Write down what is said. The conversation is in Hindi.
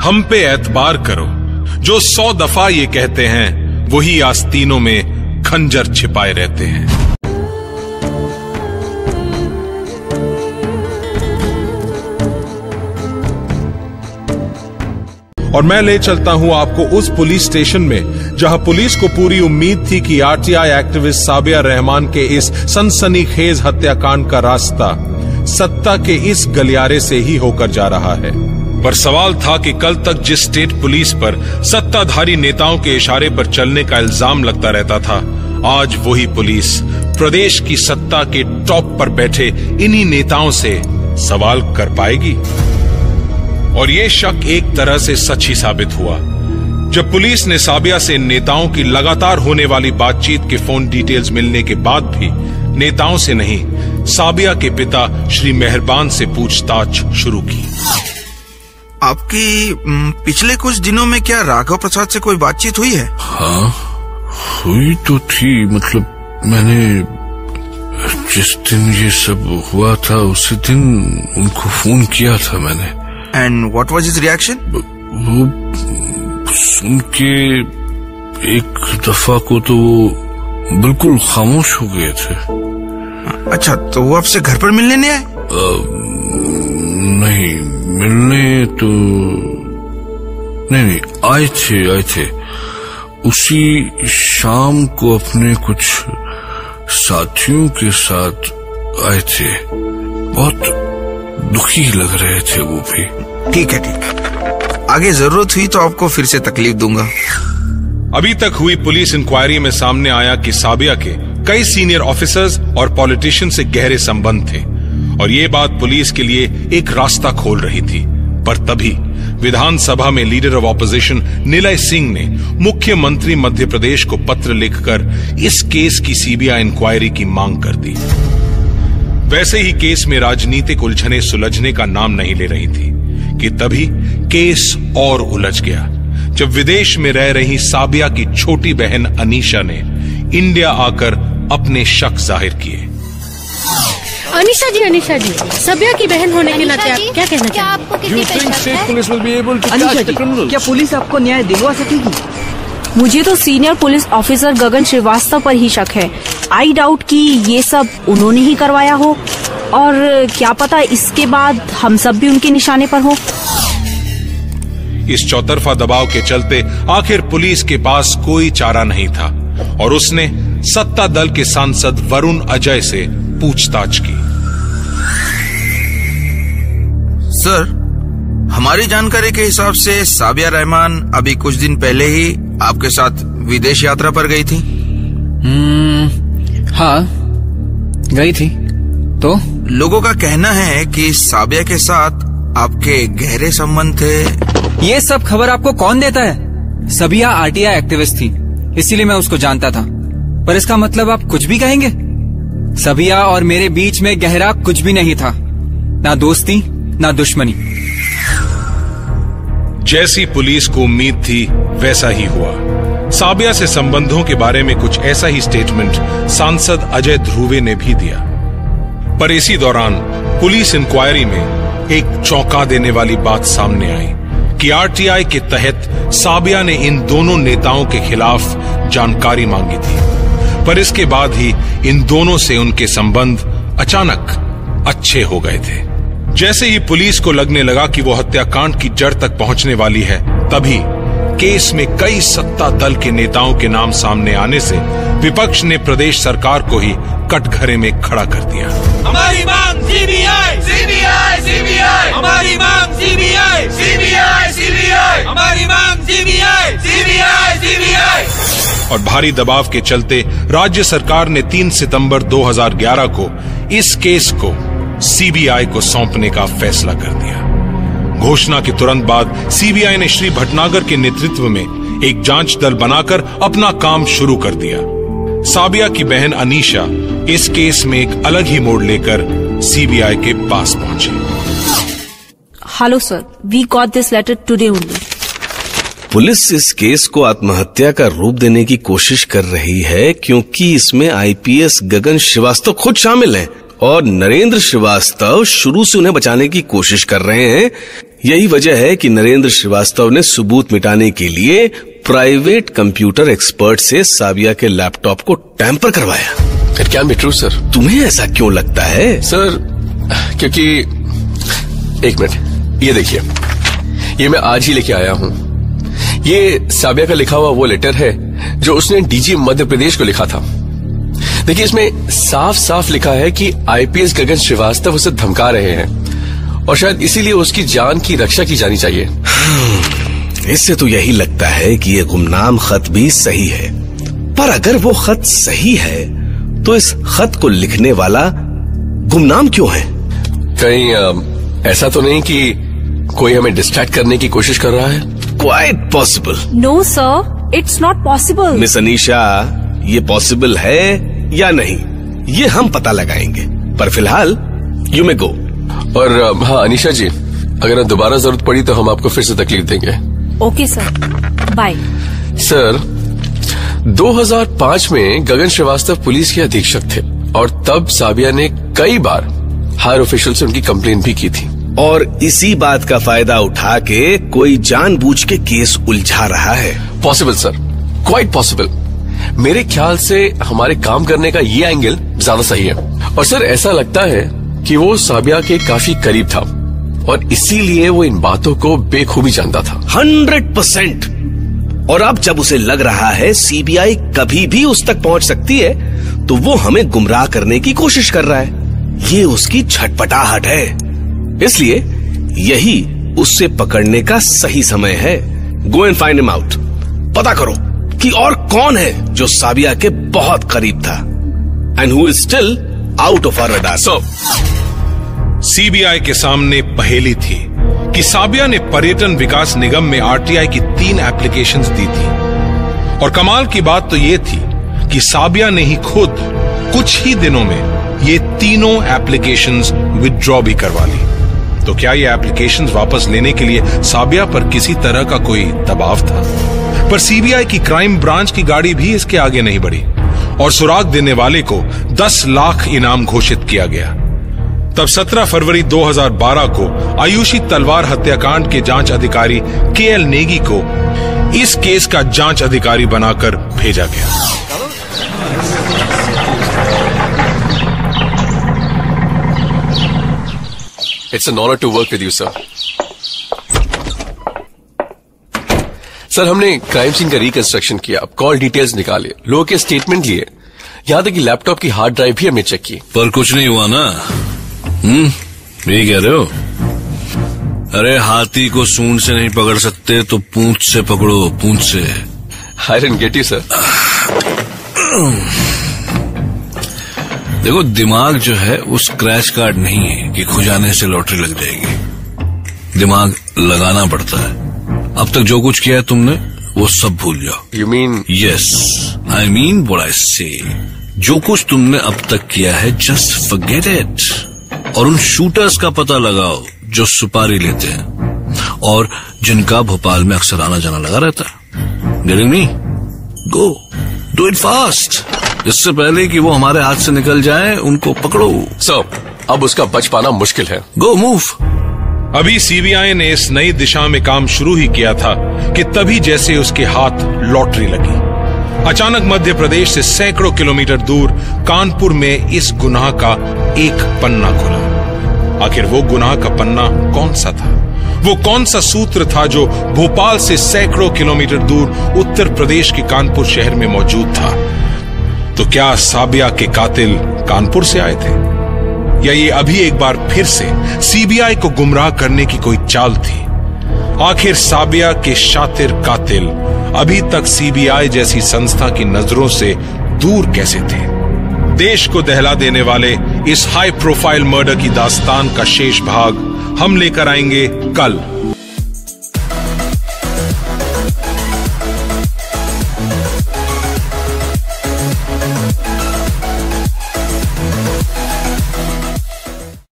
हम पे एतबार करो, जो 100 दफा ये कहते हैं वही आस्तीनों में खंजर छिपाए रहते हैं। और मैं ले चलता हूं आपको उस पुलिस स्टेशन में जहां पुलिस को पूरी उम्मीद थी कि आरटीआई एक्टिविस्ट साबिया रहमान के इस सनसनीखेज हत्याकांड का रास्ता सत्ता के इस गलियारे से ही होकर जा रहा है। पर सवाल था कि कल तक जिस स्टेट पुलिस पर सत्ताधारी नेताओं के इशारे पर चलने का इल्जाम लगता रहता था, आज वही पुलिस प्रदेश की सत्ता के टॉप पर बैठे इन्हीं नेताओं से सवाल कर पाएगी। और ये शक एक तरह से सच ही साबित हुआ जब पुलिस ने साबिया से नेताओं की लगातार होने वाली बातचीत के फोन डिटेल्स मिलने के बाद भी नेताओं से नहीं, साबिया के पिता श्री मेहरबान से पूछताछ शुरू की। आपकी पिछले कुछ दिनों में क्या राघव प्रसाद से कोई बातचीत हुई है? हाँ, हुई तो थी। मतलब मैंने जिस दिन ये सब हुआ था उसी दिन उनको फोन किया था मैंने। And what was his reaction? वो सुन के एक दफा को तो वो बिल्कुल खामोश हो गए थे। अच्छा, तो वो आपसे घर पर मिलने नहीं आए? नहीं, मिलने तो नहीं, आए थे। उसी शाम को अपने कुछ साथियों के साथ आए थे। बहुत दुखी लग रहे थे वो भी। ठीक है। आगे जरूरत हुई तो आपको फिर से तकलीफ दूंगा। अभी तक हुई पुलिस इंक्वायरी में सामने आया कि साबिया के कई सीनियर ऑफिसर्स और पॉलिटिशियन से गहरे संबंध थे और ये बात पुलिस के लिए एक रास्ता खोल रही थी। पर तभी विधानसभा में लीडर ऑफ ऑपोजिशन निलय सिंह ने मुख्यमंत्री मध्य प्रदेश को पत्र लिखकर इस केस की सीबीआई इंक्वायरी की मांग कर दी। वैसे ही केस में राजनीतिक उलझने सुलझने का नाम नहीं ले रही थी कि तभी केस और उलझ गया जब विदेश में रह रही साबिया की छोटी बहन अनीशा ने इंडिया आकर अपने शक जाहिर किए। अनीशा जी, साबिया की बहन होने के नाते आप क्या कहना चाहते हैं? क्या पुलिस आपको न्याय दिलवा सकेगी? मुझे तो सीनियर पुलिस ऑफिसर गगन श्रीवास्तव पर ही शक है। आई डाउट कि ये सब उन्होंने ही करवाया हो और क्या पता इसके बाद हम सब भी उनके निशाने पर हो। इस चौतरफा दबाव के चलते आखिर पुलिस के पास कोई चारा नहीं था और उसने सत्ता दल के सांसद वरुण अजय से पूछताछ की। सर, हमारी जानकारी के हिसाब से साबिया रहमान अभी कुछ दिन पहले ही आपके साथ विदेश यात्रा पर गई थी। हाँ, गई थी। तो लोगों का कहना है कि साबिया के साथ आपके गहरे संबंध थे। ये सब खबर आपको कौन देता है? साबिया आरटीआई एक्टिविस्ट थी, इसीलिए मैं उसको जानता था। पर इसका मतलब आप कुछ भी कहेंगे? साबिया और मेरे बीच में गहरा कुछ भी नहीं था, ना दोस्ती ना दुश्मनी। जैसी पुलिस को उम्मीद थी वैसा ही हुआ। साबिया से संबंधों के बारे में कुछ ऐसा ही स्टेटमेंट सांसद अजय ध्रुवे ने भी दिया। पर इसी दौरान पुलिस इंक्वायरी में एक चौंका देने वाली बात सामने आई कि आरटीआई के तहत साबिया ने इन दोनों नेताओं के खिलाफ जानकारी मांगी थी। पर इसके बाद ही इन दोनों से उनके संबंध अचानक अच्छे हो गए थे। जैसे ही पुलिस को लगने लगा कि वो हत्याकांड की जड़ तक पहुंचने वाली है, तभी केस में कई सत्ता दल के नेताओं के नाम सामने आने से विपक्ष ने प्रदेश सरकार को ही कटघरे में खड़ा कर दिया। हमारी मांग सीबीआई, सीबीआई, सीबीआई, हमारी मांग सीबीआई, सीबीआई, सीबीआई, हमारी मांग सीबीआई, सीबीआई, सीबीआई। और भारी दबाव के चलते राज्य सरकार ने 3 सितंबर 2011 को इस केस को सीबीआई को सौंपने का फैसला कर दिया। घोषणा के तुरंत बाद सीबीआई ने श्री भटनागर के नेतृत्व में एक जांच दल बनाकर अपना काम शुरू कर दिया। साबिया की बहन अनीशा इस केस में एक अलग ही मोड़ लेकर सीबीआई के पास पहुंची। Hello sir, we got this letter today only. Police इस केस को आत्महत्या का रूप देने की कोशिश कर रही है क्योंकि इसमें आईपीएस गगन श्रीवास्तव खुद शामिल हैं और नरेंद्र श्रीवास्तव शुरू से उन्हें बचाने की कोशिश कर रहे हैं। यही वजह है कि नरेंद्र श्रीवास्तव ने सबूत मिटाने के लिए प्राइवेट कंप्यूटर एक्सपर्ट से साबिया के लैपटॉप को टैंपर करवाया। It can be true sir. तुम्हें ऐसा क्यों लगता है? सर क्योंकि एक मिनट, ये देखिए, ये मैं आज ही लेके आया हूँ। ये साबिया का लिखा हुआ वो लेटर है जो उसने डीजी मध्य प्रदेश को लिखा था। देखिए, इसमें साफ साफ लिखा है कि आईपीएस गगन श्रीवास्तव उसे धमका रहे हैं और शायद इसीलिए उसकी जान की रक्षा की जानी चाहिए। इससे तो यही लगता है कि ये गुमनाम खत भी सही है। पर अगर वो खत सही है तो इस खत को लिखने वाला गुमनाम क्यों है? कहीं ऐसा तो नहीं कि कोई हमें डिस्ट्रैक्ट करने की कोशिश कर रहा है? Quite possible. No sir, it's not possible. Miss Anisha, ये पॉसिबल है या नहीं, ये हम पता लगाएंगे। पर फिलहाल यू मे गो। और हाँ अनीशा जी, अगर दोबारा जरूरत पड़ी तो हम आपको फिर से तकलीफ देंगे। Okay sir, bye. सर, 2005 में गगन श्रीवास्तव पुलिस के अधीक्षक थे और तब साबिया ने कई बार हायर ऑफिशियल से उनकी कंप्लेन भी की थी। और इसी बात का फायदा उठा के कोई जानबूझ के केस उलझा रहा है। Possible sir, quite possible. मेरे ख्याल से हमारे काम करने का ये एंगल ज्यादा सही है। और सर, ऐसा लगता है कि वो साबिया के काफी करीब था और इसीलिए वो इन बातों को बेखूबी जानता था। 100%। और अब जब उसे लग रहा है सीबीआई कभी भी उस तक पहुंच सकती है तो वो हमें गुमराह करने की कोशिश कर रहा है। ये उसकी छटपटाहट है, इसलिए यही उससे पकड़ने का सही समय है। Go and find him out. पता करो कि और कौन है जो साबिया के बहुत करीब था and who is still out of our radar. CBI के सामने पहेली थी कि साबिया ने पर्यटन विकास निगम में आरटीआई की 3 एप्लीकेशंस दी थी। और कमाल की बात तो यह थी कि साबिया ने ही खुद कुछ ही दिनों में ये तीनों एप्लीकेशंस विथड्रॉ भी करवा ली। तो क्या ये एप्लीकेशंस वापस लेने के लिए साबिया पर किसी तरह का कोई दबाव था? पर सीबीआई की क्राइम ब्रांच की गाड़ी भी इसके आगे नहीं बढ़ी और सुराग देने वाले को 10 लाख इनाम घोषित किया गया। तब 17 फरवरी 2012 को आयुषी तलवार हत्याकांड के जांच अधिकारी केएल नेगी को इस केस का जांच अधिकारी बनाकर भेजा गया। It's an honor to work with you, sir. Sir, हमने क्राइम सीन का रिकंस्ट्रक्शन किया, कॉल डिटेल्स निकाले, लोगों के स्टेटमेंट लिए, यहां तक कि लैपटॉप की हार्ड ड्राइव भी हमने चेक की। पर कुछ नहीं हुआ ना? यही कह रहे हो? अरे हाथी को सूंड से नहीं पकड़ सकते तो पूंछ से पकड़ो, पूंछ से। I didn't get you, sir. देखो, दिमाग जो है वो स्क्रैच कार्ड नहीं है कि खुजाने से लॉटरी लग जाएगी। दिमाग लगाना पड़ता है। अब तक जो कुछ किया है तुमने वो सब भूल जाओ। You mean? Yes, I mean what I say. जो कुछ तुमने अब तक किया है जस्ट फॉरगेट इट। और उन शूटर्स का पता लगाओ जो सुपारी लेते हैं और जिनका भोपाल में अक्सर आना जाना लगा रहता है। Getting me? Go, do it fast. इससे पहले कि वो हमारे हाथ से निकल जाए उनको पकड़ो। सर, अब उसका बच पाना मुश्किल है। Go, move. अभी सीबीआई ने इस नई दिशा में काम शुरू ही किया था कि तभी जैसे उसके हाथ लॉटरी लगी। अचानक मध्य प्रदेश से सैकड़ों किलोमीटर दूर कानपुर में इस गुनाह का एक पन्ना खुला। आखिर वो गुनाह का पन्ना कौन सा था? वो कौन सा सूत्र था जो भोपाल से सैकड़ों किलोमीटर दूर उत्तर प्रदेश के कानपुर शहर में मौजूद था? तो क्या साबिया के कातिल कानपुर से आए थे या ये अभी एक बार फिर से सीबीआई को गुमराह करने की कोई चाल थी? आखिर साबिया के शातिर कातिल अभी तक सीबीआई जैसी संस्था की नजरों से दूर कैसे थे? देश को दहला देने वाले इस हाई प्रोफाइल मर्डर की दास्तान का शेष भाग हम लेकर आएंगे कल।